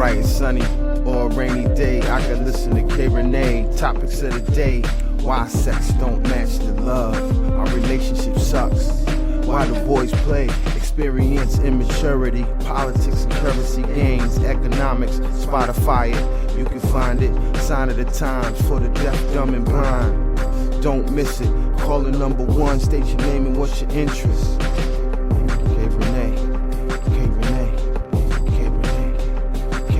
bright and sunny or a rainy day, I could listen to K. Rene. Topics of the day: why sex don't match the love, our relationship sucks, why the boys play, experience immaturity, politics and currency gains, economics, Spotify it, you can find it, sign of the times for the deaf, dumb and blind. Don't miss it, call the number one, state your name and what's your interest. K. Rene, K. Rene, K. Rene, K. Rene, K. Rene.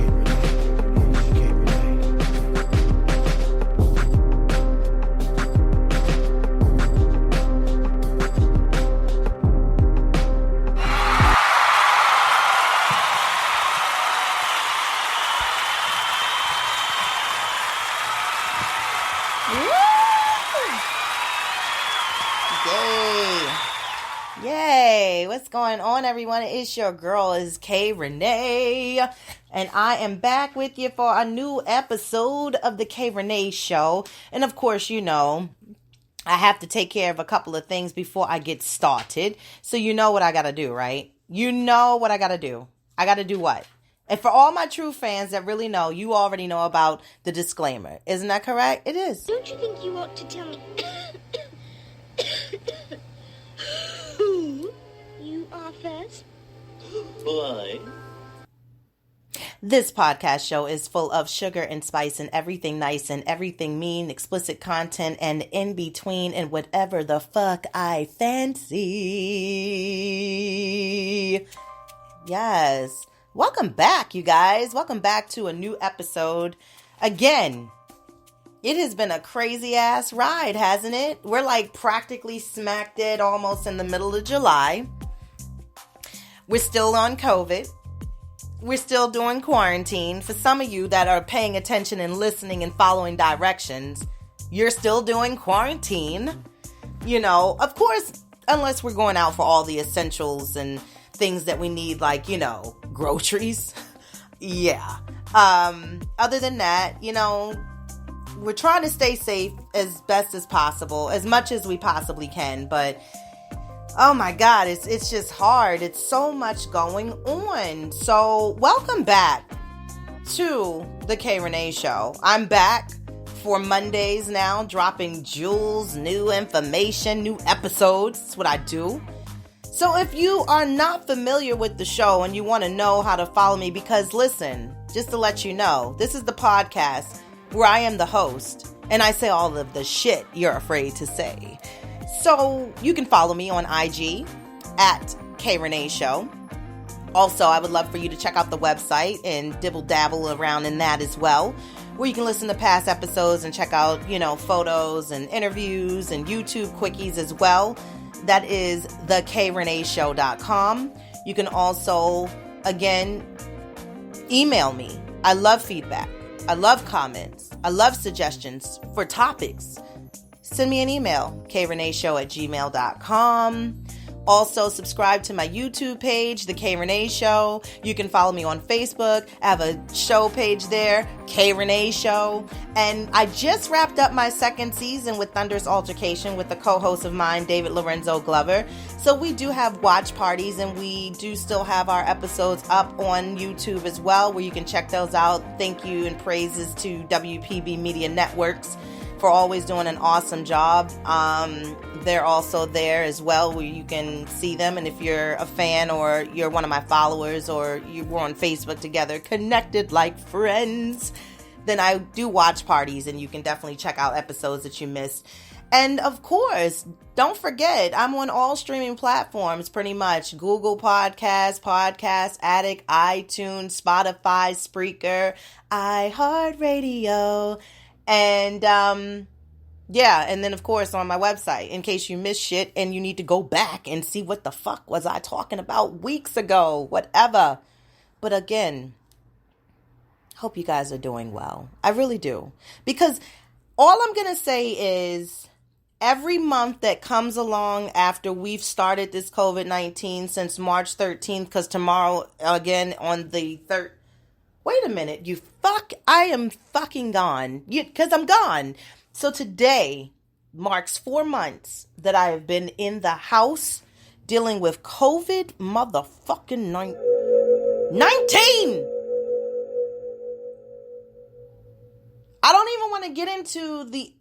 Yay! What's going on, everyone? It's your girl, is K. Rene, and I am back with you for a new episode of the K. Rene Show. And of course, you know, I have to take care of a couple of things before I get started. So you know what I gotta do, right? You know what I gotta do. I gotta do what? And for all my true fans that really know, you already know about the disclaimer. Isn't that correct? It is. Don't you think you ought to tell me who you are first? Why? This podcast show is full of sugar and spice and everything nice and everything mean, explicit content and in between and whatever the fuck I fancy. Yes. Welcome back, you guys. Welcome back to a new episode. Again, it has been a crazy ass ride, hasn't it? We're like practically smack dead almost in the middle of July. We're still on COVID. We're still doing quarantine. For some of you that are paying attention and listening and following directions, you're still doing quarantine. You know, of course, unless we're going out for all the essentials and things that we need, like, you know, groceries. Yeah. Other than that, you know, we're trying to stay safe as best as possible, as much as we possibly can, but oh my God, it's just hard. It's so much going on. So welcome back to the K. Rene Show. I'm back for Mondays now, dropping jewels, new information, new episodes. That's what I do. So if you are not familiar with the show and you want to know how to follow me, because listen, just to let you know, this is the podcast where I am the host and I say all of the shit you're afraid to say. So you can follow me on IG at K. Rene Show. Also, I would love for you to check out the website and dibble dabble around in that as well, where you can listen to past episodes and check out, you know, photos and interviews and YouTube quickies as well. That is thekreneshow.com. You can also, again, email me. I love feedback. I love comments. I love suggestions for topics. Send me an email, kreneshow@gmail.com. Also, subscribe to my YouTube page, The K. Rene Show. You can follow me on Facebook. I have a show page there, K. Rene Show. And I just wrapped up my second season with Thunderous Altercation with a co-host of mine, David Lorenzo Glover. So we do have watch parties, and we do still have our episodes up on YouTube as well, where you can check those out. Thank you and praises to WPB Media Networks for always doing an awesome job. They're also there as well, where you can see them. And if you're a fan or you're one of my followers or you were on Facebook together, connected like friends, then I do watch parties and you can definitely check out episodes that you missed. And of course, don't forget, I'm on all streaming platforms pretty much. Google Podcasts, Podcast Addict, iTunes, Spotify, Spreaker, iHeartRadio. And, yeah, and then, of course, on my website, in case you missed shit and you need to go back and see what the fuck was I talking about weeks ago, whatever. But again, hope you guys are doing well. I really do. Because all I'm going to say is every month that comes along after we've started this COVID-19 since March 13th, because tomorrow, again, on the 3rd, wait a minute, I am fucking gone. Because I'm gone. So today marks 4 months that I have been in the house dealing with COVID motherfucking 19. want to get into the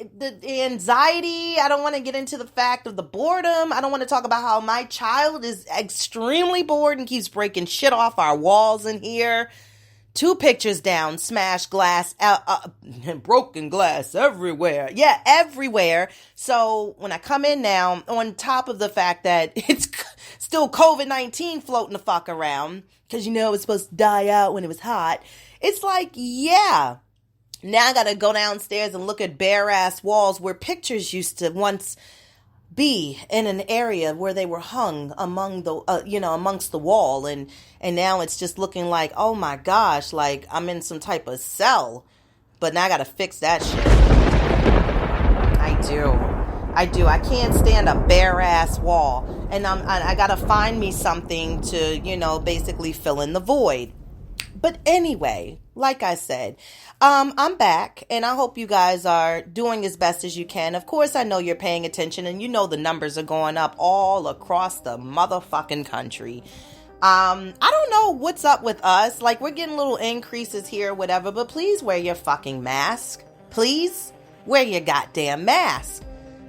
anxiety. I don't want to get into the fact of the boredom. I don't want to talk about how my child is extremely bored and keeps breaking shit off our walls in here. 2 pictures down, smashed glass, broken glass everywhere. Yeah, everywhere. So when I come in now, on top of the fact that it's still COVID-19 floating the fuck around, because it was supposed to die out when it was hot, it's like, yeah. Now I gotta go downstairs and look at bare ass walls where pictures used to once be in an area where they were hung among the, amongst the wall. And now it's just looking like, oh my gosh, like I'm in some type of cell. But now I gotta fix that shit. I do. I can't stand a bare ass wall. And I gotta find me something to, basically fill in the void. But anyway, like I said, I'm back, and I hope you guys are doing as best as you can. Of course, I know you're paying attention, and the numbers are going up all across the motherfucking country. I don't know what's up with us. Like, we're getting little increases here or whatever, but please wear your fucking mask. Please wear your goddamn mask.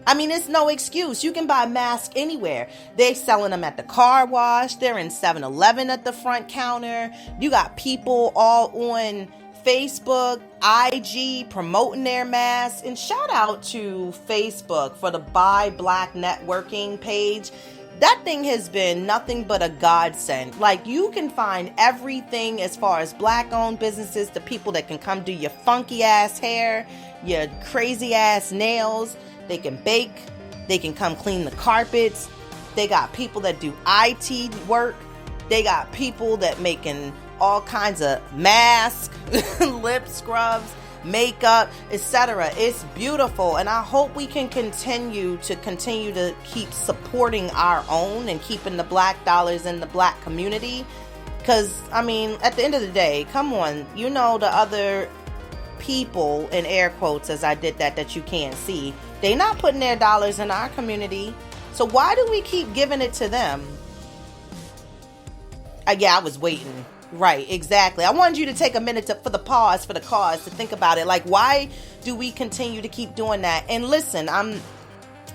I mean, it's no excuse. You can buy masks anywhere. They're selling them at the car wash. They're in 7-Eleven at the front counter. You got people all on Facebook, IG promoting their masks. And shout out to Facebook for the Buy Black Networking page. That thing has been nothing but a godsend. Like, you can find everything as far as black-owned businesses, the people that can come do your funky-ass hair, your crazy-ass nails. They can bake. They can come clean the carpets. They got people that do IT work. They got people that making all kinds of masks, lip scrubs, makeup, etc. It's beautiful, and I hope we can continue to keep supporting our own and keeping the black dollars in the black community. Because, I mean, at the end of the day, come on, the other people, in air quotes as I did that you can't see, they not putting their dollars in our community. So why do we keep giving it to them? I was waiting. Right, exactly. I wanted you to take a minute for the cause, to think about it. Like, why do we continue to keep doing that? And listen, I'm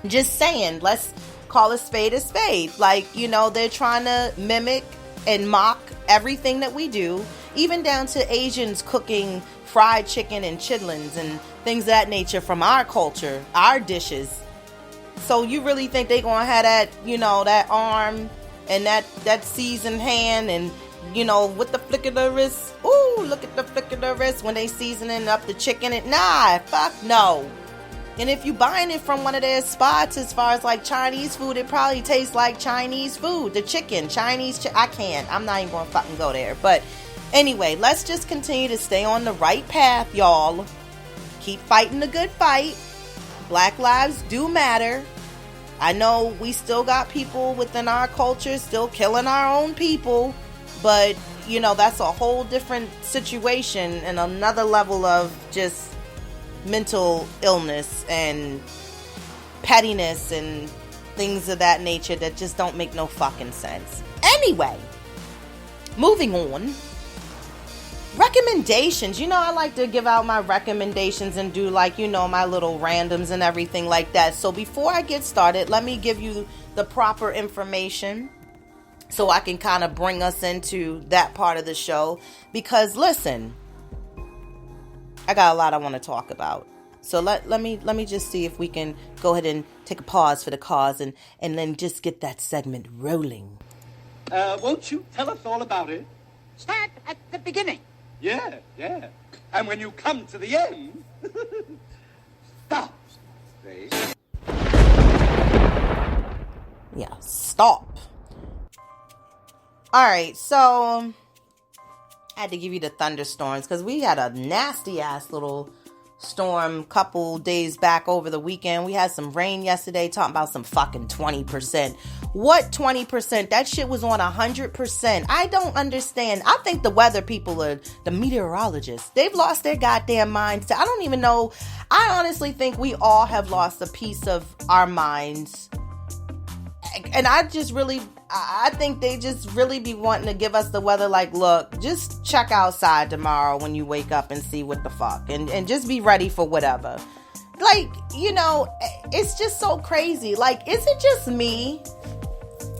just saying, let's call a spade a spade. Like, they're trying to mimic and mock everything that we do, even down to Asians cooking fried chicken and chitlins and things of that nature from our culture, our dishes. So you really think they gonna have that, that arm and that seasoned hand and, with the flick of the wrist? Ooh, look at the flick of the wrist when they seasoning up the chicken. Nah, fuck no. And if you buying it from one of their spots, as far as like Chinese food, it probably tastes like Chinese food. The chicken, I can't. I'm not even gonna fucking go there. But anyway, let's just continue to stay on the right path, y'all. Keep fighting the good fight. Black lives do matter. I know we still got people within our culture still killing our own people, but that's a whole different situation and another level of just mental illness and pettiness and things of that nature that just don't make no fucking sense. Anyway, moving on. Recommendations. I like to give out my recommendations and do my little randoms and everything like that. So before I get started, let me give you the proper information so I can kind of bring us into that part of the show. Because listen, I got a lot I want to talk about. So let me just see if we can go ahead and take a pause for the cause and then just get that segment rolling. Won't you tell us all about it? Start at the beginning. Yeah. And when you come to the end, stop. See? Yeah, stop. All right, so I had to give you the thunderstorms because we had a nasty ass little storm couple days back over the weekend. We had some rain yesterday, talking about some fucking 20%. What 20%? That shit was on 100%. I don't understand. I think the weather people are the meteorologists. They've lost their goddamn minds. I don't even know. I honestly think we all have lost a piece of our minds And I think they just really be wanting to give us the weather like, look, just check outside tomorrow when you wake up and see what the fuck. And just be ready for whatever. Like, it's just so crazy. Like, is it just me?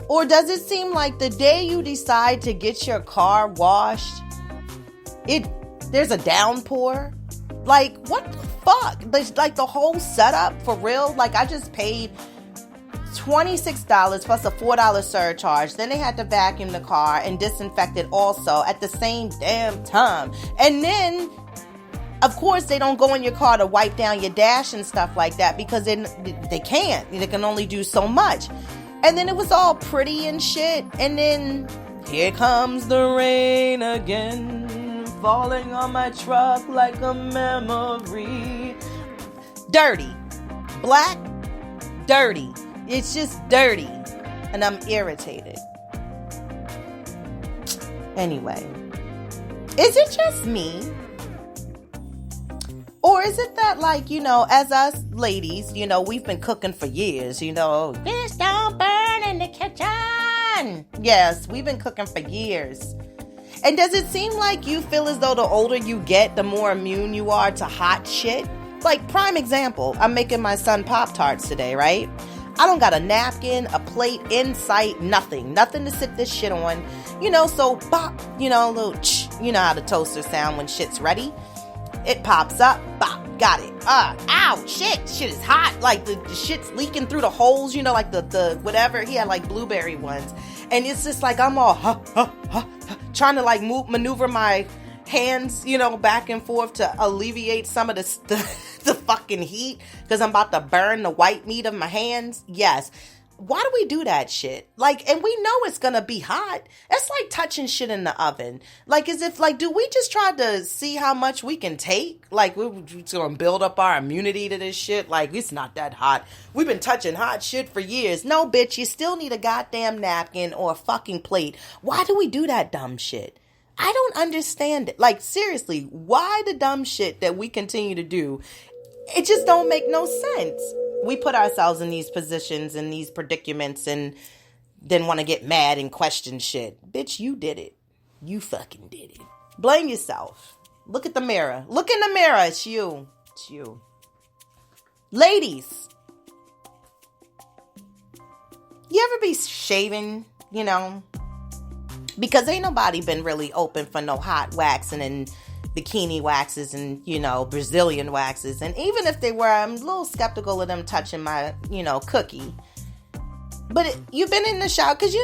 Or does it seem like the day you decide to get your car washed, there's a downpour? Like, what the fuck? Like, the whole setup, for real? Like, I just paid $26 plus a $4 surcharge. Then they had to vacuum the car and disinfect it also at the same damn time. And then, of course, they don't go in your car to wipe down your dash and stuff like that because they can't. They can only do so much. And then it was all pretty and shit. And then here comes the rain again, falling on my truck like a memory. Dirty. Black. Dirty. It's just dirty. And I'm irritated. Anyway. Is it just me? Or is it that, like, as us ladies, we've been cooking for years, Bitch, don't burn in the kitchen. Yes, we've been cooking for years. And does it seem like you feel as though the older you get, the more immune you are to hot shit? Like, prime example, I'm making my son Pop-Tarts today, right? I don't got a napkin, a plate in sight, nothing to sit this shit on. So bop, a little you know how the toaster sound when shit's ready. It pops up, bop, got it. Ow, shit is hot. Like the shit's leaking through the holes, like the whatever. He had like blueberry ones. And it's just like I'm all trying to like maneuver my hands, back and forth to alleviate some of the fucking heat because I'm about to burn the white meat of my hands. Yes. Why do we do that shit? Like, and we know it's gonna be hot. It's like touching shit in the oven. Like, as if, like, do we just try to see how much we can take? Like, we're just gonna build up our immunity to this shit? Like, it's not that hot. We've been touching hot shit for years. No, bitch, you still need a goddamn napkin or a fucking plate. Why do we do that dumb shit? I don't understand it. Like, seriously, why the dumb shit that we continue to do? It just don't make no sense. We put ourselves in these positions and these predicaments and then want to get mad and question shit. Bitch, you did it. You fucking did it. Blame yourself. Look at the mirror. Look in the mirror. It's you. It's you. Ladies, you ever be shaving, Because ain't nobody been really open for no hot waxing and bikini waxes and, Brazilian waxes. And even if they were, I'm a little skeptical of them touching my, cookie. But you've been in the shower because,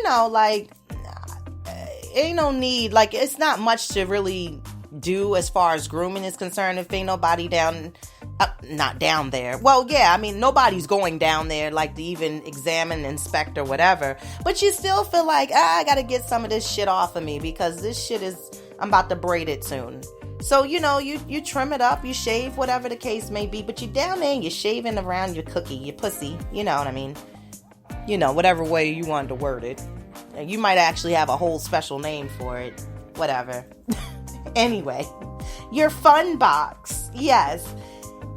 ain't no need. Like, it's not much to really do as far as grooming is concerned if ain't nobody not down there. Well, yeah, I mean, nobody's going down there like to even examine, inspect, or whatever. But you still feel like, I gotta get some of this shit off of me because this shit I'm about to braid it soon. So, you trim it up, you shave, whatever the case may be, but you're down there and you're shaving around your cookie, your pussy, you know what I mean? Whatever way you wanted to word it. And you might actually have a whole special name for it. Whatever. Anyway, your fun box, yes.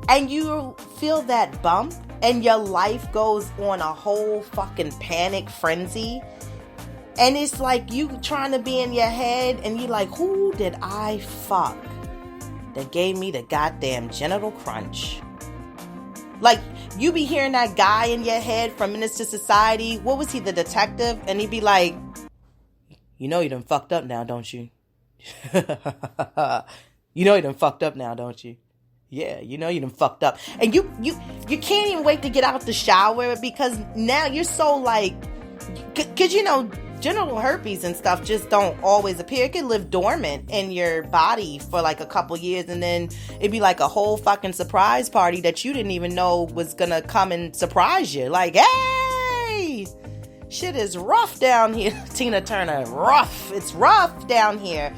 And you feel that bump and your life goes on a whole fucking panic frenzy. And it's like you trying to be in your head and you're like, who did I fuck that gave me the goddamn genital crunch? Like, you be hearing that guy in your head from Menace to Society. What was he, the detective? And he'd be like, you done fucked up now, don't you? You done fucked up now, don't you? Yeah, you done fucked up. And you can't even wait to get out the shower because now you're so like, because genital herpes and stuff just don't always appear. It can live dormant in your body for like a couple years and then it'd be like a whole fucking surprise party that you didn't even know was gonna come and surprise you. Like, hey, shit is rough down here. Tina Turner, rough. It's rough down here.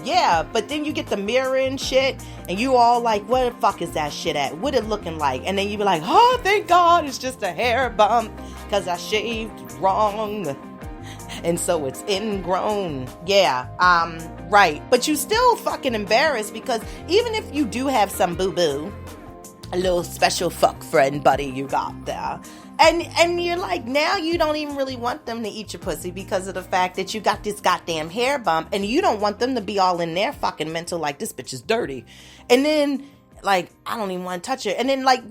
Yeah, but then you get the mirror and shit and you all like, what the fuck is that shit at? What it looking like? And then you be like, oh, thank God it's just a hair bump because I shaved wrong. And so it's ingrown. Yeah, right. But you still fucking embarrassed because even if you do have some boo-boo, a little special fuck friend buddy you got there, And you're like, now you don't even really want them to eat your pussy because of the fact that you got this goddamn hair bump, and you don't want them to be all in their fucking mental like, this bitch is dirty. And then, like, I don't even want to touch it. And then, like,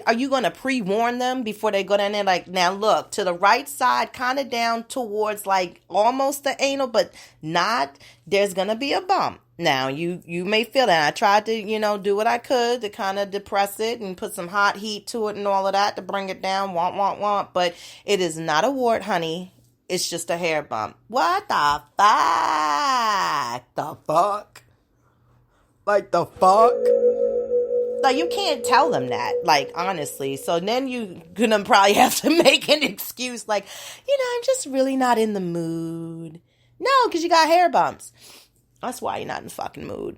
are you gonna pre-warn them before they go down there? Like, now look, to the right side, kind of down towards, like, almost the anal, but not, there's gonna be a bump. Now, you may feel that. I tried to, do what I could to kind of depress it and put some hot heat to it and all of that to bring it down, want. But it is not a wart, honey. It's just a hair bump. What the fuck? The fuck? Like, the fuck? Like, you can't tell them that, like, honestly. So then you're gonna probably have to make an excuse like, I'm just really not in the mood. No, because you got hair bumps. That's why you're not in the fucking mood.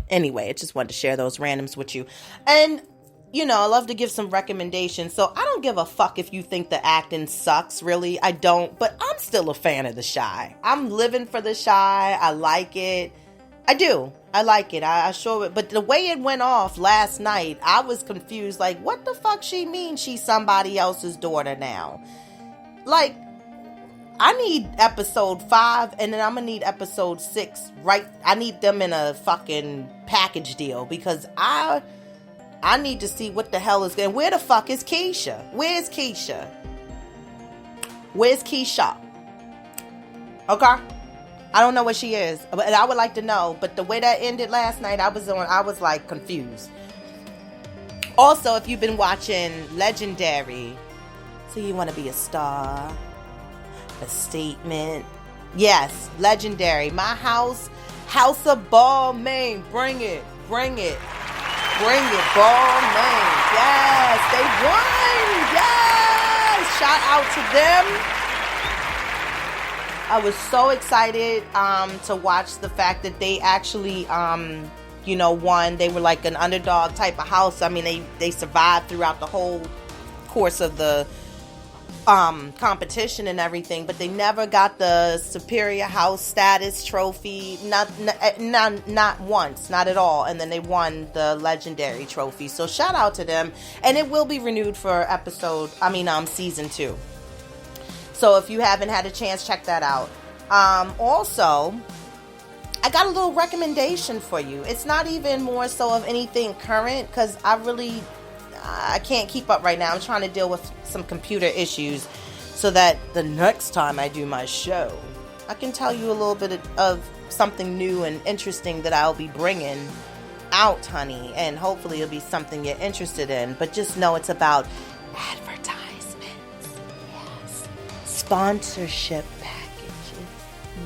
Anyway, I just wanted to share those randoms with you. And, I love to give some recommendations. So I don't give a fuck if you think the acting sucks, really. I don't. But I'm still a fan of The Chi. I'm living for The Chi. I like it. I do. I like it. I sure it. But the way it went off last night, I was confused. Like, what the fuck she mean she's somebody else's daughter now? Like, I need episode 5, and then I'm gonna need episode 6, right? I need them in a fucking package deal, because I need to see what the hell is going. Where the fuck is Keisha? Where's Keisha? Where's Keisha? Okay? I don't know where she is, but I would like to know. But the way that ended last night, I was like confused. Also, if you've been watching Legendary, so you want to be a star, a statement. Yes, Legendary. My house of Balmain. Bring it. Ball Main. Yes, they won. Yes, shout out to them. I was so excited to watch the fact that they actually won. They were like an underdog type of house. I mean, they survived throughout the whole course of the competition and everything, but they never got the superior house status trophy, not once, not at all. And then they won the legendary trophy. So shout out to them, and it will be renewed for season 2. So if you haven't had a chance, check that out. Also, I got a little recommendation for you. It's not even more so of anything current, because I can't keep up right now. I'm trying to deal with some computer issues so that the next time I do my show, I can tell you a little bit of something new and interesting that I'll be bringing out, honey. And hopefully it'll be something you're interested in. But just know it's about advertisements. Yes. Sponsorship packages.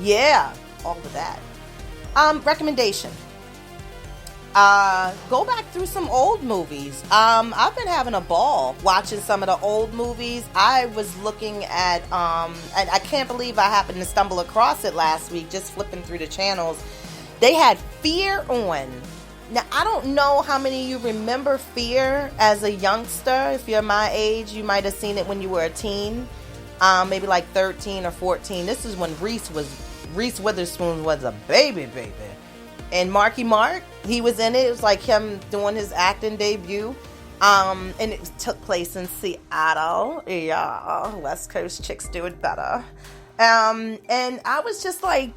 Yeah. All of that. Recommendation. Go back through some old movies. I've been having a ball watching some of the old movies. I was looking at, and I can't believe I happened to stumble across it last week, just flipping through the channels. They had Fear on. Now, I don't know how many of you remember Fear as a youngster. If you're my age, you might have seen it when you were a teen, maybe like 13 or 14. This is when Reese Witherspoon was a baby. And Marky Mark, he was in it. It was like him doing his acting debut. And it took place in Seattle. Yeah, West Coast chicks do it better. And I was just like,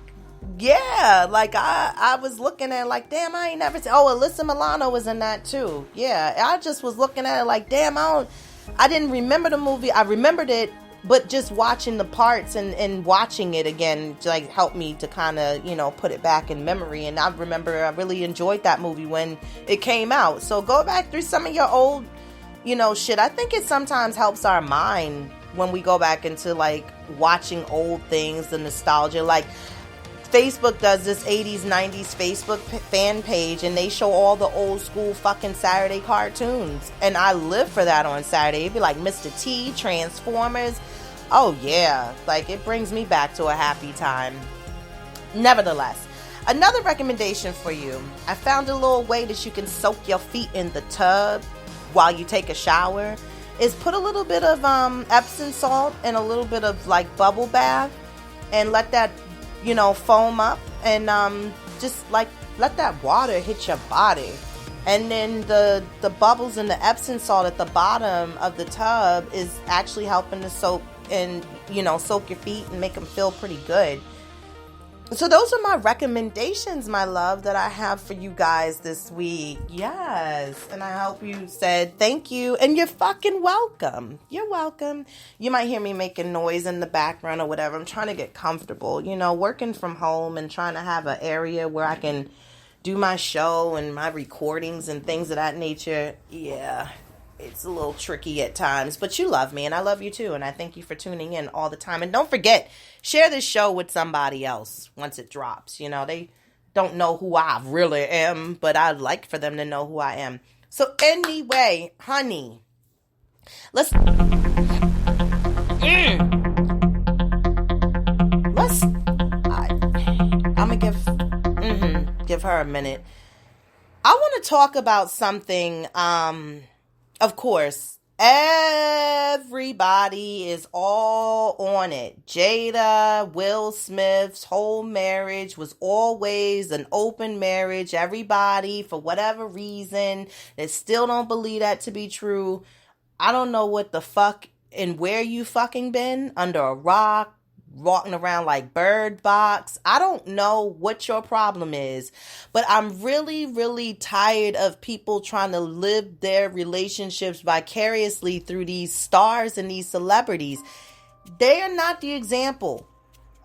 yeah, like I was looking at it like, damn, I ain't never seen. Oh, Alyssa Milano was in that too. Yeah, I just was looking at it like, damn, I didn't remember the movie. I remembered it, but just watching the parts and watching it again, like, helped me to kind of, put it back in memory. And I remember I really enjoyed that movie when it came out. So go back through some of your old, shit. I think it sometimes helps our mind when we go back into, like, watching old things, the nostalgia. Like, Facebook does this 80s, 90s Facebook fan page, and they show all the old school fucking Saturday cartoons. And I live for that on Saturday. It'd be like Mr. T, Transformers. Oh, yeah. Like, it brings me back to a happy time. Nevertheless, another recommendation for you. I found a little way that you can soak your feet in the tub while you take a shower. Is put a little bit of Epsom salt and a little bit of, like, bubble bath, and let that foam up, and just like let that water hit your body, And then the bubbles and the Epsom salt at the bottom of the tub is actually helping to soak your feet and make them feel pretty good. So those are my recommendations, my love, that I have for you guys this week. Yes. And I hope you said thank you. And you're fucking welcome. You're welcome. You might hear me making noise in the background or whatever. I'm trying to get comfortable, working from home and trying to have an area where I can do my show and my recordings and things of that nature. Yeah. It's a little tricky at times, but you love me and I love you too. And I thank you for tuning in all the time. And don't forget, share this show with somebody else once it drops. They don't know who I really am, but I'd like for them to know who I am. So anyway, honey, I'm gonna give her a minute. I want to talk about something, of course, everybody is all on it. Jada, Will Smith's whole marriage was always an open marriage. Everybody, for whatever reason, they still don't believe that to be true. I don't know what the fuck and where you fucking been, under a rock, walking around like Bird Box. I don't know what your problem is, but I'm really, really tired of people trying to live their relationships vicariously through these stars and these celebrities. They are not the example.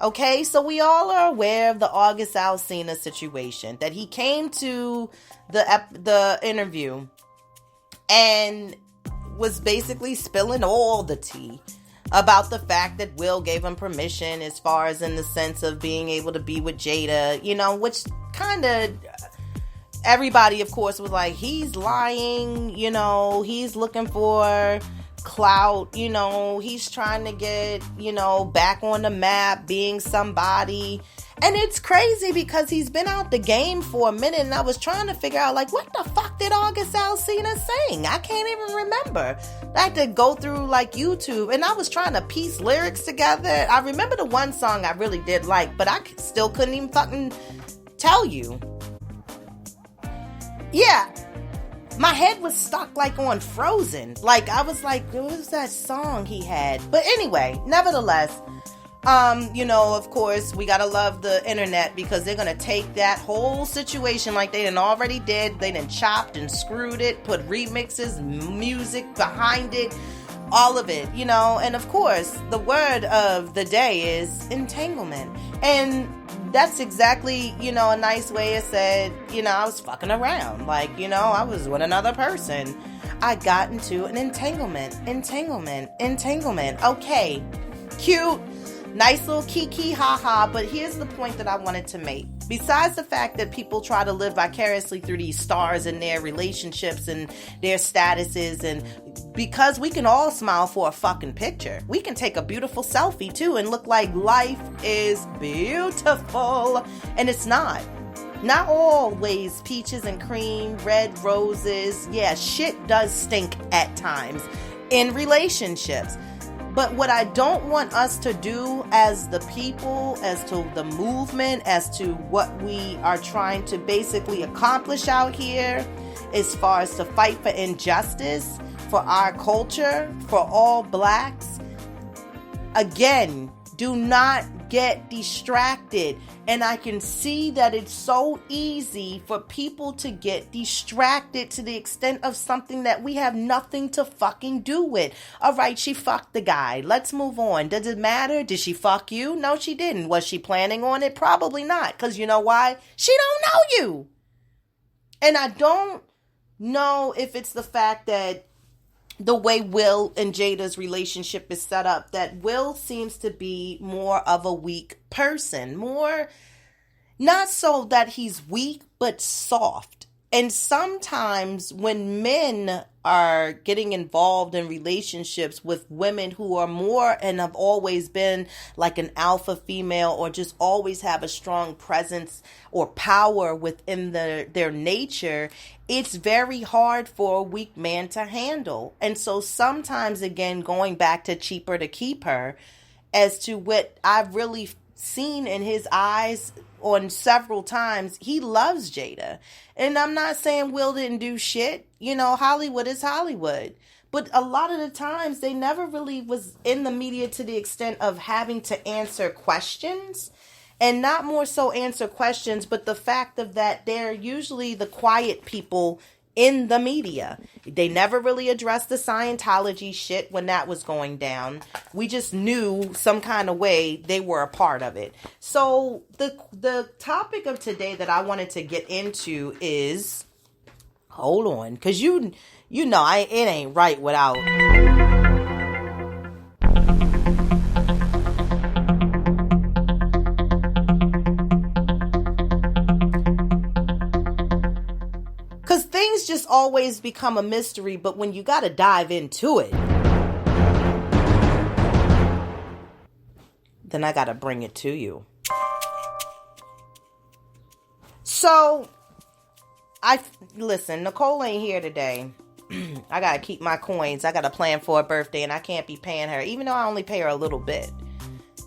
Okay, so we all are aware of the August Alsina situation, that he came to the interview and was basically spilling all the tea about the fact that Will gave him permission, as far as in the sense of being able to be with Jada, which kind of, everybody, of course, was like, he's lying, he's looking for clout, he's trying to get, back on the map, being somebody. And it's crazy because he's been out the game for a minute, and I was trying to figure out, what the fuck did August Alsina sing? I can't even remember. I had to go through, YouTube, and I was trying to piece lyrics together. I remember the one song I really did like, but I still couldn't even fucking tell you. Yeah. My head was stuck, on Frozen. I was like, what was that song he had? But anyway, nevertheless, of course, we gotta love the internet, because they're gonna take that whole situation like they done already did. They done chopped and screwed it, put remixes, music behind it, all of it, and of course, the word of the day is entanglement. And that's exactly, a nice way of said, I was fucking around. I was with another person. I got into an entanglement. Okay, cute. Nice little kiki haha, but here's the point that I wanted to make. Besides the fact that people try to live vicariously through these stars and their relationships and their statuses, and because we can all smile for a fucking picture. We can take a beautiful selfie too and look like life is beautiful. And it's not. Not always peaches and cream, red roses. Yeah, shit does stink at times in relationships. But what I don't want us to do as the people, as to the movement, as to what we are trying to basically accomplish out here, as far as to fight for injustice, for our culture, for all blacks, again, do not get distracted. And I can see that it's so easy for people to get distracted to the extent of something that we have nothing to fucking do with. All right, she fucked the guy. Let's move on. Does it matter? Did she fuck you? No, she didn't. Was she planning on it? Probably not. Because you know why? She don't know you. And I don't know if it's the fact that the way Will and Jada's relationship is set up, that Will seems to be more of a weak person. More, not so that he's weak, but soft. And sometimes when men are getting involved in relationships with women who are more and have always been like an alpha female, or just always have a strong presence or power within their nature, it's very hard for a weak man to handle. And so sometimes, again, going back to cheaper to keep her, as to what I've really seen in his eyes on several times he loves Jada. And I'm not saying Will didn't do shit. You know, Hollywood is Hollywood. But a lot of the times they never really was in the media to the extent of having to answer questions. And not more so answer questions, but the fact of that they're usually the quiet people in the media. They never really addressed the Scientology shit when that was going down. We just knew some kind of way they were a part of it. So the topic of today that I wanted to get into is, hold on, because you know it ain't right without. Because things just always become a mystery, but when you got to dive into it, then I got to bring it to you. So, listen, Nicole ain't here today. I got to keep my coins. I got to plan for a birthday, and I can't be paying her, even though I only pay her a little bit.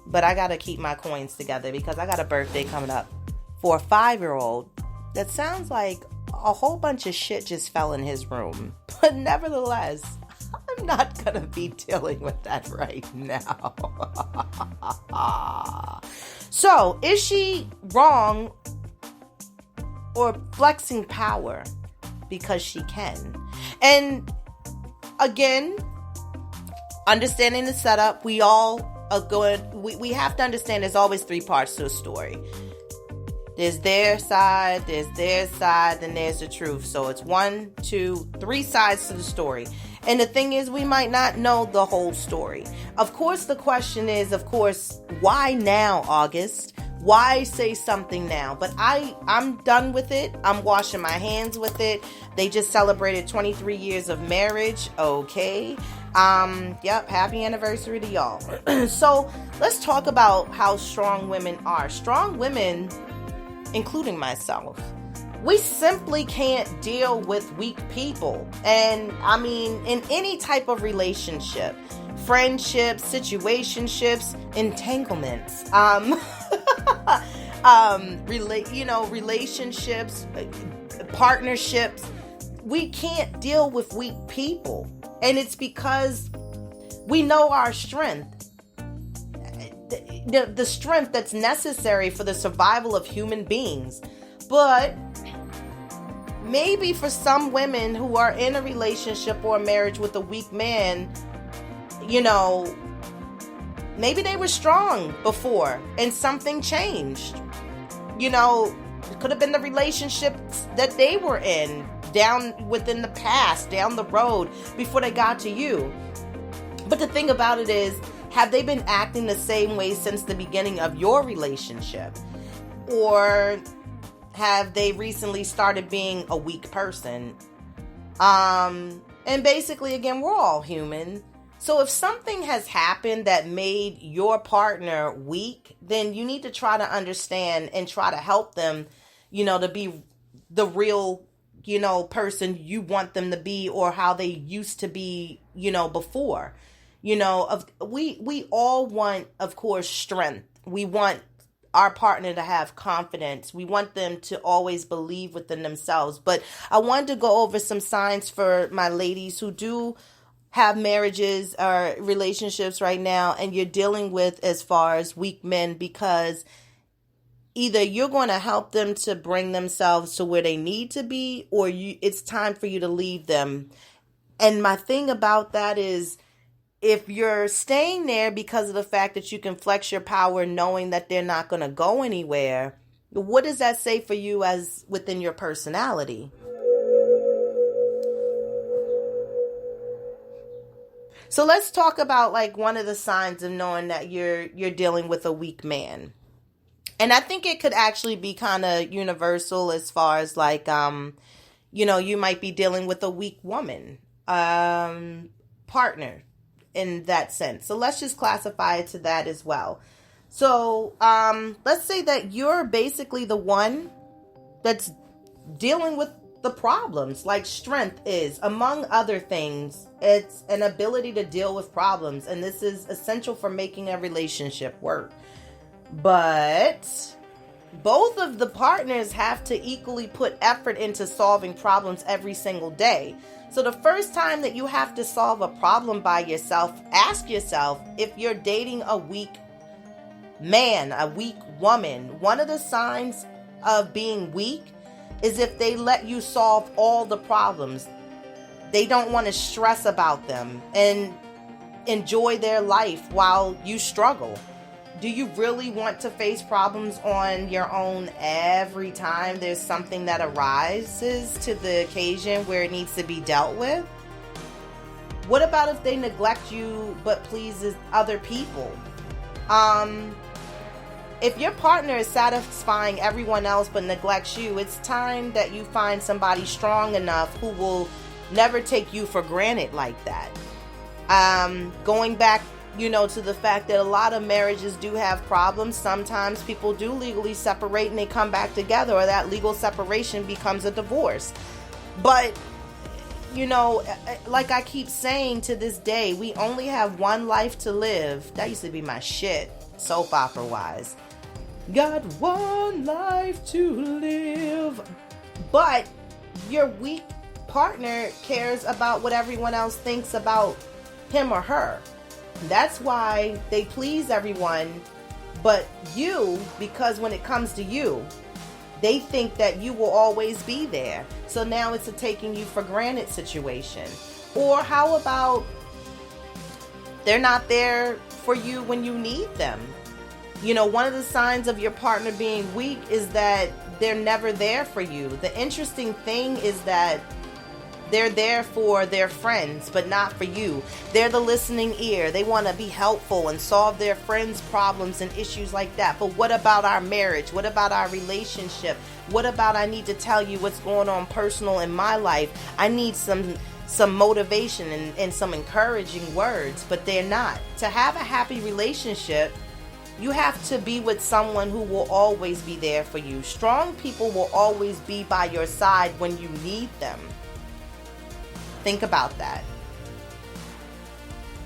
But I got to keep my coins together because I got a birthday coming up for a 5-year-old that sounds like a whole bunch of shit just fell in his room. But nevertheless, I'm not going to be dealing with that right now. So, is she wrong or flexing power because she can? And again, understanding the setup, we all are going, we have to understand there's always 3 parts to a story. There's their side, then there's the truth. So it's 1, 2, 3 sides to the story. And the thing is, we might not know the whole story. Of course, the question is, why now, August? Why say something now? But I'm done with it. I'm washing my hands with it. They just celebrated 23 years of marriage. Okay. Yep. Happy anniversary to y'all. So let's talk about how strong women are. Strong women, including myself, we simply can't deal with weak people. And I mean, in any type of relationship, friendships, situationships, entanglements, relationships, partnerships, we can't deal with weak people. And it's because we know our strength. The strength that's necessary for the survival of human beings. But maybe for some women who are in a relationship or a marriage with a weak man, maybe they were strong before and something changed. It could have been the relationships that they were in down within the past, down the road before they got to you. But the thing about it is, have they been acting the same way since the beginning of your relationship? Or have they recently started being a weak person? And basically, again, we're all human. So if something has happened that made your partner weak, then you need to try to understand and try to help them, to be the real, person you want them to be, or how they used to be, before. We all want, of course, strength. We want our partner to have confidence. We want them to always believe within themselves. But I wanted to go over some signs for my ladies who do have marriages or relationships right now, and you're dealing with as far as weak men, because either you're going to help them to bring themselves to where they need to be, or it's time for you to leave them. And my thing about that is, if you're staying there because of the fact that you can flex your power knowing that they're not going to go anywhere, what does that say for you as within your personality? So let's talk about one of the signs of knowing that you're dealing with a weak man. And I think it could actually be kind of universal as far as you might be dealing with a weak woman, partner in that sense. So let's just classify it to that as well. So let's say that you're basically the one that's dealing with the problems. Like strength is, among other things, it's an ability to deal with problems. And this is essential for making a relationship work. But both of the partners have to equally put effort into solving problems every single day. So the first time that you have to solve a problem by yourself, ask yourself if you're dating a weak man, a weak woman. One of the signs of being weak is if they let you solve all the problems. They don't want to stress about them and enjoy their life while you struggle. Do you really want to face problems on your own every time there's something that arises to the occasion where it needs to be dealt with? What about if they neglect you but pleases other people? If your partner is satisfying everyone else but neglects you, it's time that you find somebody strong enough who will never take you for granted like that. Going back, to the fact that a lot of marriages do have problems. Sometimes people do legally separate and they come back together, or that legal separation becomes a divorce. But, like I keep saying to this day, we only have one life to live. That used to be my shit, soap opera wise. Got one life to live. But your weak partner cares about what everyone else thinks about him or her. That's why they please everyone but you, because when it comes to you, they think that you will always be there. So now it's a taking you for granted situation. Or how about they're not there for you when you need them? One of the signs of your partner being weak is that they're never there for you. The interesting thing is that they're there for their friends, but not for you. They're the listening ear. They want to be helpful and solve their friends' problems and issues like that. But what about our marriage? What about our relationship? What about I need to tell you what's going on personal in my life? I need some motivation and some encouraging words, but they're not. To have a happy relationship, you have to be with someone who will always be there for you. Strong people will always be by your side when you need them. Think about that.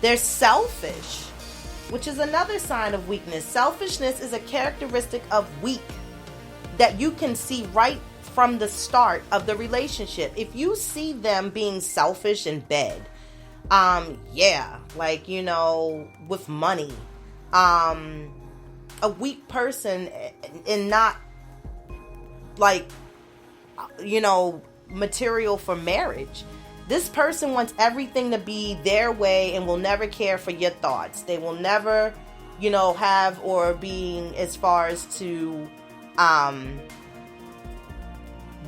They're selfish, which is another sign of weakness. Selfishness is a characteristic of weak that you can see right from the start of the relationship. If you see them being selfish in bed, with money, a weak person and not material for marriage. This person wants everything to be their way and will never care for your thoughts. They will never, have or being as far as to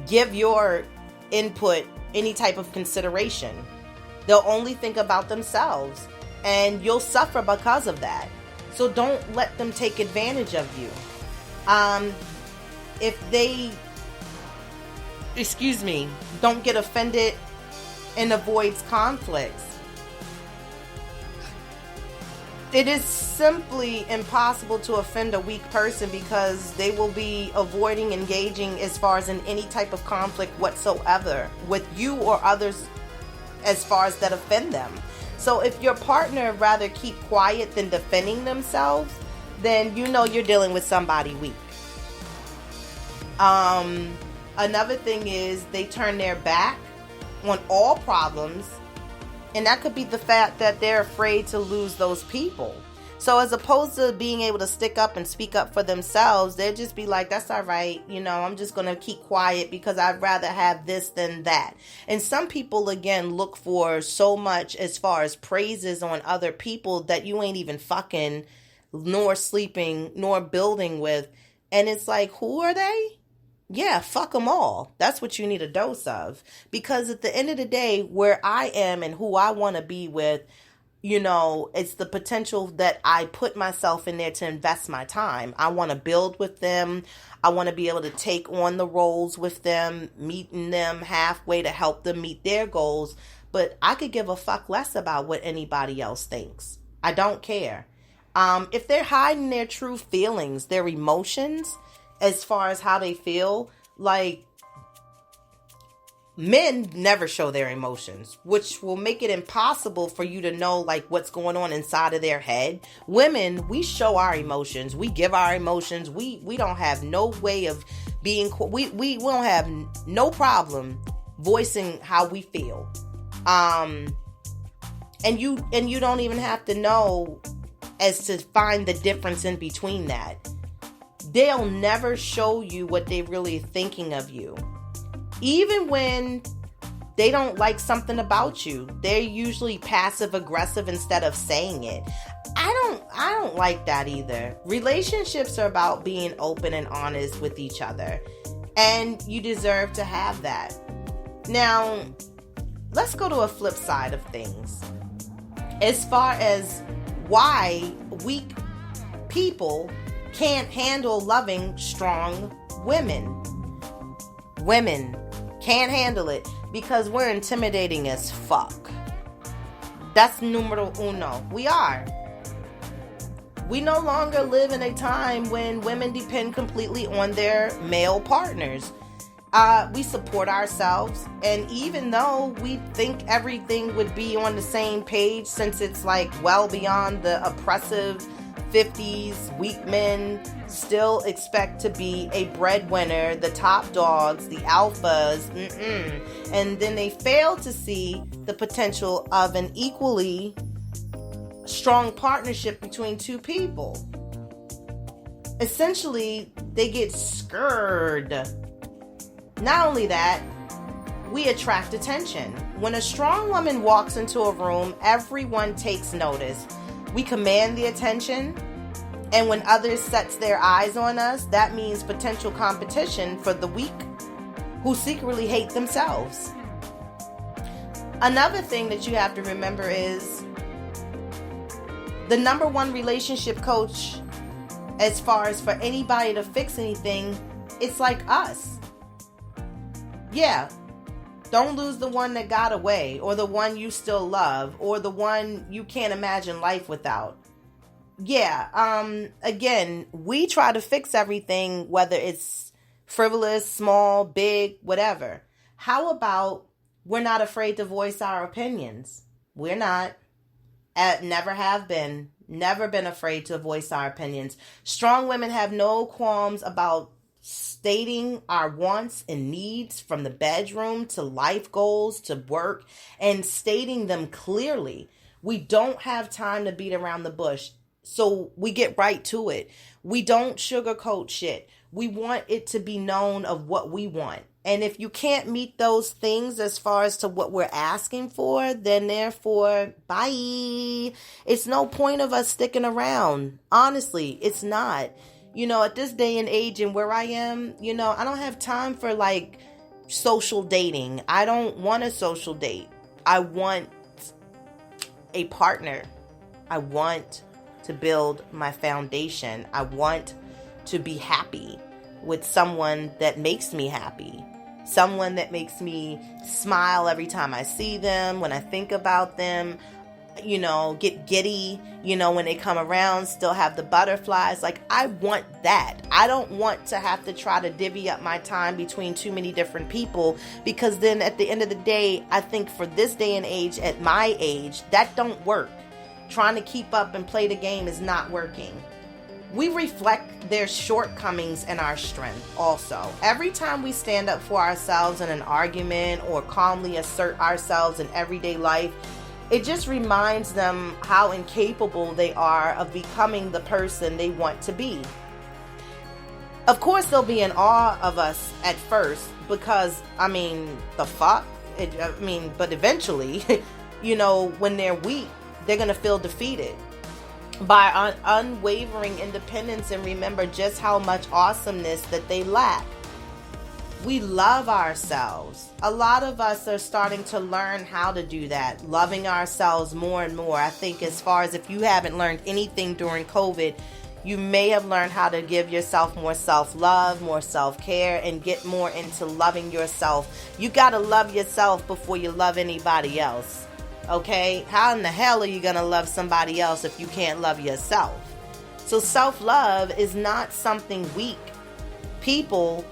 give your input any type of consideration. They'll only think about themselves, and you'll suffer because of that. So don't let them take advantage of you. If they, don't get offended and avoids conflicts. It is simply impossible to offend a weak person because they will be avoiding engaging as far as in any type of conflict whatsoever with you or others as far as that offend them. So if your partner rather keep quiet than defending themselves, then you're dealing with somebody weak. Another thing is they turn their back on all problems, and that could be the fact that they're afraid to lose those people. So as opposed to being able to stick up and speak up for themselves, they'll just be like, that's all right, I'm just gonna keep quiet because I'd rather have this than that. And some people again look for so much as far as praises on other people that you ain't even fucking nor sleeping nor building with, and it's like, who are they? Yeah, fuck them all. That's what you need a dose of. Because at the end of the day, where I am and who I want to be with, it's the potential that I put myself in there to invest my time. I want to build with them. I want to be able to take on the roles with them, meeting them halfway to help them meet their goals. But I could give a fuck less about what anybody else thinks. I don't care. If they're hiding their true feelings, their emotions, as far as how they feel, like Men never show their emotions, which will make it impossible for you to know like what's going on inside of their head. Women, we show our emotions. We give our emotions. We don't have no way of being, we don't have no problem voicing how we feel. And you don't even have to know as to find the difference in between that. They'll never show you what they're really thinking of you. Even when they don't like something about you, they're usually passive aggressive instead of saying it. I don't like that either. Relationships are about being open and honest with each other, and you deserve to have that. Now, let's go to a flip side of things. As far as why weak people can't handle loving strong women. Women can't handle it because we're intimidating as fuck. That's numero uno. We are. We no longer live in a time when women depend completely on their male partners. We support ourselves, and even though we think everything would be on the same page, since it's like well beyond the oppressive 50s, weak men still expect to be a breadwinner, the top dogs, the alphas, and then they fail to see the potential of an equally strong partnership between two people. Essentially, they get scared. Not only that, we attract attention. When a strong woman walks into a room, everyone takes notice. We command the attention, and when others sets their eyes on us, that means potential competition for the weak who secretly hate themselves. Another thing that you have to remember is the number one relationship coach, as far as for anybody to fix anything, it's like us. Yeah. Don't lose the one that got away, or the one you still love, or the one you can't imagine life without. Yeah, again, we try to fix everything, whether it's frivolous, small, big, whatever. How about we're not afraid to voice our opinions? We're not. Never have been. Never been afraid to voice our opinions. Strong women have no qualms about stating our wants and needs, from the bedroom to life goals to work, and stating them clearly. We don't have time to beat around the bush, so we get right to it. We don't sugarcoat shit. We want it to be known of what we want. And if you can't meet those things as far as to what we're asking for, then therefore, bye. It's no point of us sticking around. Honestly, it's not. You know, at this day and age and where I am, you know, I don't have time for like social dating. I don't want a social date. I want a partner. I want to build my foundation. I want to be happy with someone that makes me happy. Someone that makes me smile every time I see them, when I think about them. You know, get giddy, you know, when they come around, still have the butterflies. Like, I want that. I don't want to have to try to divvy up my time between too many different people, because then at the end of the day, I think for this day and age, at my age, that don't work. Trying to keep up and play the game is not working. We reflect their shortcomings and our strength also. Every time we stand up for ourselves in an argument or calmly assert ourselves in everyday life, it just reminds them how incapable they are of becoming the person they want to be. Of course, they'll be in awe of us at first because, I mean, the fuck? But eventually, you know, when they're weak, they're going to feel defeated by unwavering independence and remember just how much awesomeness that they lack. We love ourselves. A lot of us are starting to learn how to do that, loving ourselves more and more. I think as far as if you haven't learned anything during COVID, you may have learned how to give yourself more self-love, more self-care, and get more into loving yourself. You got to love yourself before you love anybody else. Okay? How in the hell are you going to love somebody else if you can't love yourself? So self-love is not something weak people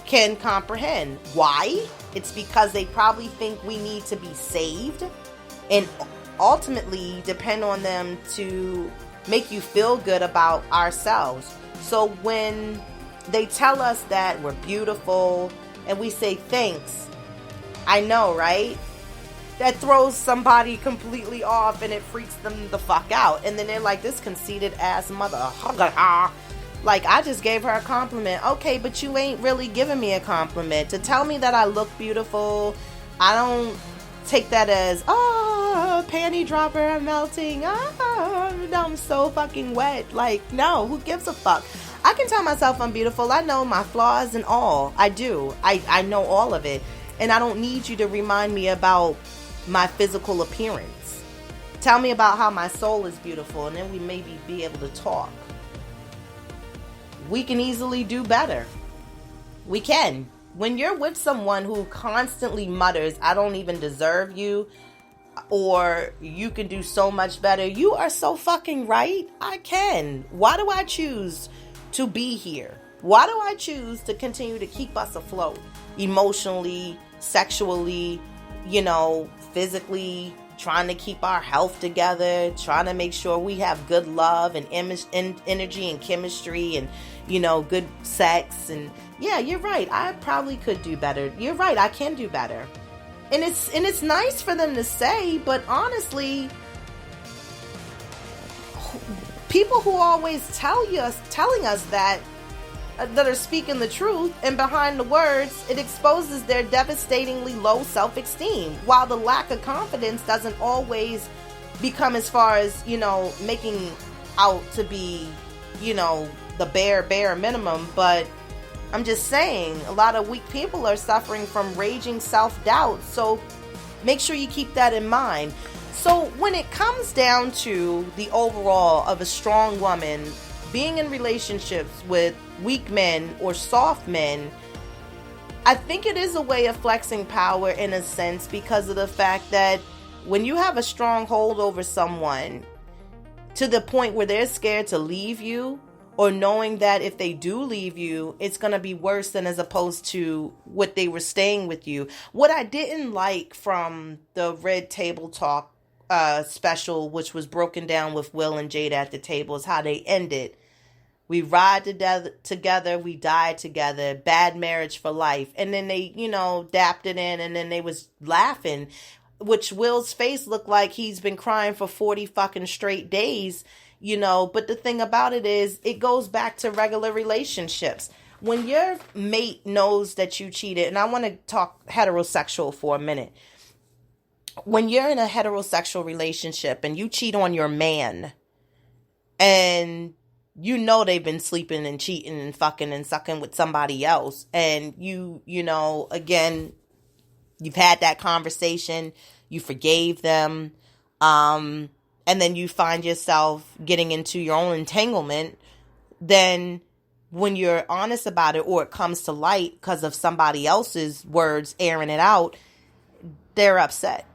can comprehend. Why? it's because they probably think we need to be saved and ultimately depend on them to make you feel good about ourselves. So when they tell us that we're beautiful and we say thanks, I know, right? That throws somebody completely off and it freaks them the fuck out. And then they're like, this conceited ass mother. Like, I just gave her a compliment. Okay, but you ain't really giving me a compliment. To tell me that I look beautiful, I don't take that as, oh, panty dropper, I'm melting. Oh, I'm so fucking wet. Like, no, who gives a fuck? I can tell myself I'm beautiful. I know my flaws and all. I do. I know all of it. And I don't need you to remind me about my physical appearance. Tell me about how my soul is beautiful, and then we maybe be able to talk. We can easily do better. We can. When you're with someone who constantly mutters, I don't even deserve you, or you can do so much better, you are so fucking right. I can. Why do I choose to be here? Why do I choose to continue to keep us afloat? Emotionally, sexually, physically, trying to keep our health together, trying to make sure we have good love and energy and chemistry and, good sex. And yeah, you're right. I probably could do better. You're right. I can do better. And it's nice for them to say, but honestly, people who always telling us that are speaking the truth, and behind the words, it exposes their devastatingly low self-esteem, while the lack of confidence doesn't always become as far as, making out to be, the bare minimum. But I'm just saying, a lot of weak people are suffering from raging self-doubt, so make sure you keep that in mind. So when it comes down to the overall of a strong woman being in relationships with weak men or soft men, I think it is a way of flexing power in a sense, because of the fact that when you have a strong hold over someone to the point where they're scared to leave you, or knowing that if they do leave you, it's going to be worse than as opposed to what they were staying with you. What I didn't like from the Red Table Talk special, which was broken down with Will and Jada at the table, is how they ended. We ride together, we die together, bad marriage for life. And then they, dapped it in, and then they was laughing, which Will's face looked like he's been crying for 40 fucking straight days, But the thing about it is, it goes back to regular relationships. When your mate knows that you cheated, and I want to talk heterosexual for a minute. When you're in a heterosexual relationship and you cheat on your man, and they've been sleeping and cheating and fucking and sucking with somebody else, and again, you've had that conversation, you forgave them, and then you find yourself getting into your own entanglement, then when you're honest about it, or it comes to light because of somebody else's words airing it out, they're upset.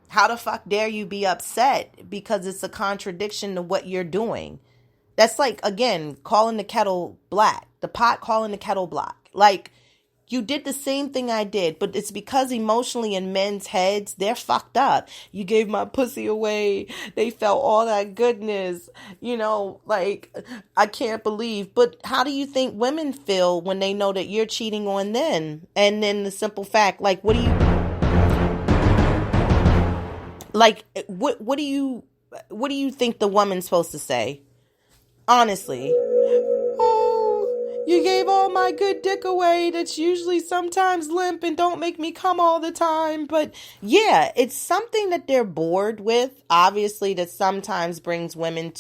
How the fuck dare you be upset because it's a contradiction to what you're doing? That's like, again, calling the kettle black, the pot calling the kettle black. Like, you did the same thing I did, but it's because emotionally in men's heads, they're fucked up. You gave my pussy away. They felt all that goodness, like, I can't believe. But how do you think women feel when they know that you're cheating on them? And then the simple fact, like, what do you think the woman's supposed to say? Honestly. Oh, you gave all my good dick away that's usually sometimes limp and don't make me come all the time. But yeah, it's something that they're bored with, obviously, that sometimes brings women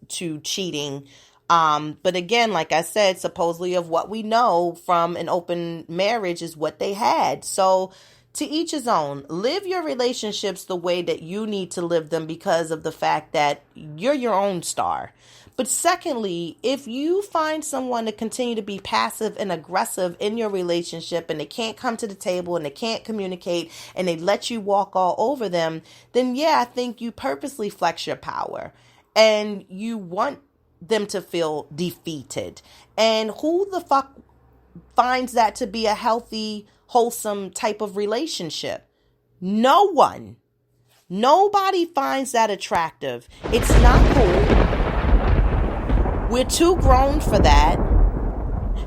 to cheating. But again, like I said, supposedly of what we know from an open marriage is what they had. So to each his own. Live your relationships the way that you need to live them because of the fact that you're your own star. But secondly, if you find someone to continue to be passive and aggressive in your relationship, and they can't come to the table and they can't communicate and they let you walk all over them, then yeah, I think you purposely flex your power and you want them to feel defeated. And who the fuck finds that to be a healthy, wholesome type of relationship. No one. Nobody finds that attractive. It's not cool. We're too grown for that.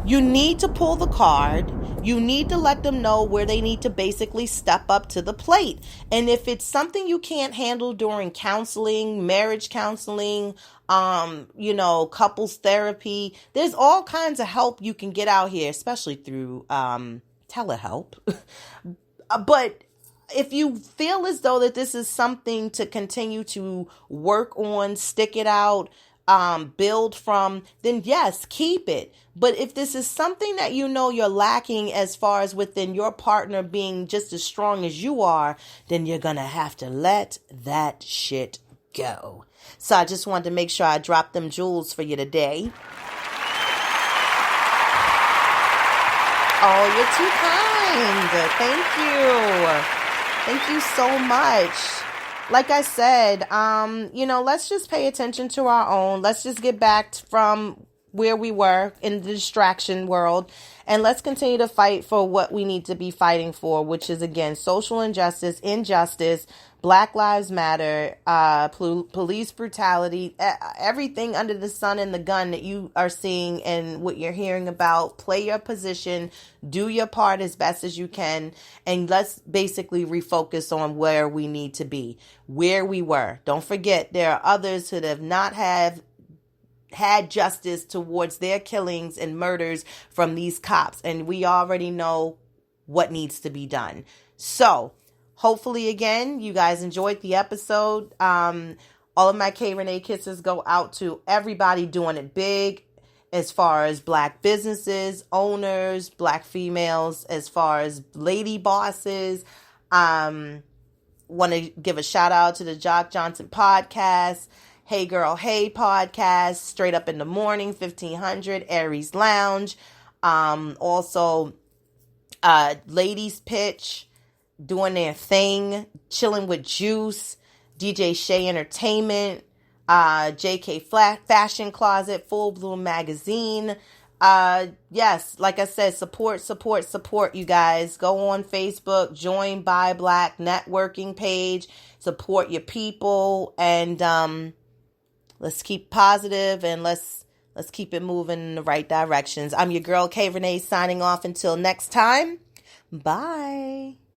You need to pull the card. You need to let them know where they need to basically step up to the plate. And if it's something you can't handle during counseling, marriage counseling, couples therapy, there's all kinds of help you can get out here, especially through telehelp. But if you feel as though that this is something to continue to work on, stick it out, build from, then yes, keep it. But if this is something that you know you're lacking as far as within your partner being just as strong as you are, then you're going to have to let that shit go. So I just wanted to make sure I dropped them jewels for you today. Oh, you're too kind. Thank you. Thank you so much. Like I said, let's just pay attention to our own. Let's just get back from where we were in the distraction world. And let's continue to fight for what we need to be fighting for, which is, again, social injustice, Black Lives Matter, police brutality, everything under the sun and the gun that you are seeing and what you're hearing about. Play your position, do your part as best as you can, and let's basically refocus on where we need to be, where we were. Don't forget, there are others who have not had justice towards their killings and murders from these cops, and we already know what needs to be done. So, hopefully, again, you guys enjoyed the episode. All of my K Rene kisses go out to everybody doing it big as far as Black businesses, owners, Black females, as far as lady bosses. Want to give a shout out to the Jock Johnson podcast, Hey Girl Hey podcast, Straight Up in the Morning, 1500, Aries Lounge. Also, Ladies Pitch, doing their thing, Chilling with Juice, DJ Shay Entertainment, JK Fashion Closet, Full Bloom Magazine. Yes, like I said, support, you guys. Go on Facebook, join Buy Black networking page, support your people, and let's keep positive and let's keep it moving in the right directions. I'm your girl, K Rene, signing off until next time. Bye.